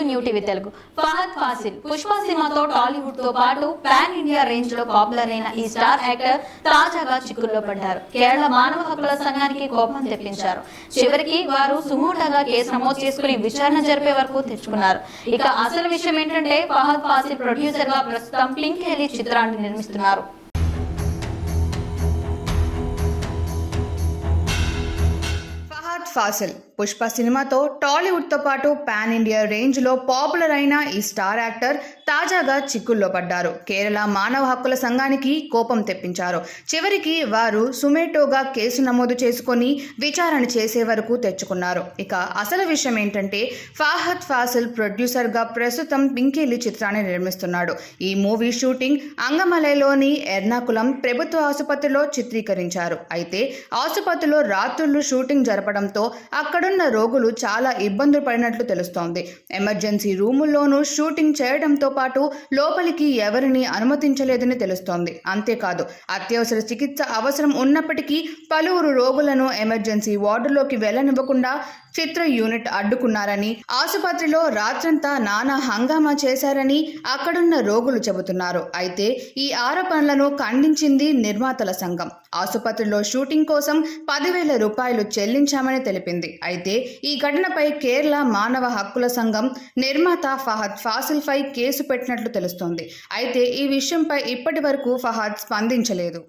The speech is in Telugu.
New TV Telugu. ఫహద్ ఫాసిల్ పుష్ప సినిమాతో టాలీవుడ్ తో పాటు పాన్ ఇండియా రేంజ్ లో పాపులర్ అయిన ఈ స్టార్ యాక్టర్ తాజాగా చిక్కుల్లో పడ్డారు. కేరళ మానవ హక్కుల సంఘానికి కోపం తెప్పించారు. చివరికి వారు సుమోటాగా కేసు నమోదు చేసుకుని విచారణ జరిపే వరకు తెచ్చుకున్నారు. ఇక అసలు విషయం ఏంటంటే ఫహద్ ఫాసిల్ ప్రొడ్యూసర్ గా ప్రస్తుతం పింక్ హెలి చిత్రాన్ని నిర్మిస్తున్నారు. ఫాసిల్ పుష్ప సినిమాతో టాలీవుడ్ తో పాటు పాన్ ఇండియా రేంజ్ లో పాపులర్ అయిన ఈ స్టార్ యాక్టర్ తాజాగా చిక్కుల్లో పడ్డారు. కేరళ మానవ హక్కుల సంఘానికి కోపం తెప్పించారు. చివరికి వారు సుమోటోగా కేసు నమోదు చేసుకుని విచారణ చేసే వరకు తెచ్చుకున్నారు. ఇక అసలు విషయం ఏంటంటే ఫహద్ ఫాసిల్ ప్రొడ్యూసర్ గా ప్రస్తుతం పింకేలి చిత్రాన్ని నిర్మిస్తున్నాడు. ఈ మూవీ షూటింగ్ అంగమలైలోని ఎర్నాకులం ప్రభుత్వ ఆసుపత్రిలో చిత్రీకరించారు. అయితే ఆసుపత్రిలో రాత్రులు షూటింగ్ జరపడంతో అక్కడున్న రోగులు చాలా ఇబ్బందులు పడినట్లు తెలుస్తోంది. ఎమర్జెన్సీ రూముల్లోనూ షూటింగ్ చేయడంతో పాటు లోపలికి ఎవరిని అనుమతించలేదని తెలుస్తోంది. అంతేకాదు అత్యవసర చికిత్స అవసరం ఉన్నప్పటికీ పలువురు రోగులను ఎమర్జెన్సీ వార్డులోకి వెళ్లనివ్వకుండా చిత్ర యూనిట్ అడ్డుకున్నారని, ఆసుపత్రిలో రాత్రంతా నానా హంగామా చేశారని అక్కడున్న రోగులు చెబుతున్నారు. అయితే ఈ ఆరోపణలను ఖండించింది నిర్మాతల సంఘం. ఆసుపత్రిలో షూటింగ్ కోసం 10,000 రూపాయలు చెల్లించామని తెలిపింది. అయితే ఈ ఘటనపై కేరళ మానవ హక్కుల సంఘం నిర్మాత ఫహద్ ఫాసిల్ పై కేసు పెట్టినట్లు తెలుస్తోంది. అయితే ఈ విషయంపై ఇప్పటి వరకు ఫహద్ స్పందించలేదు.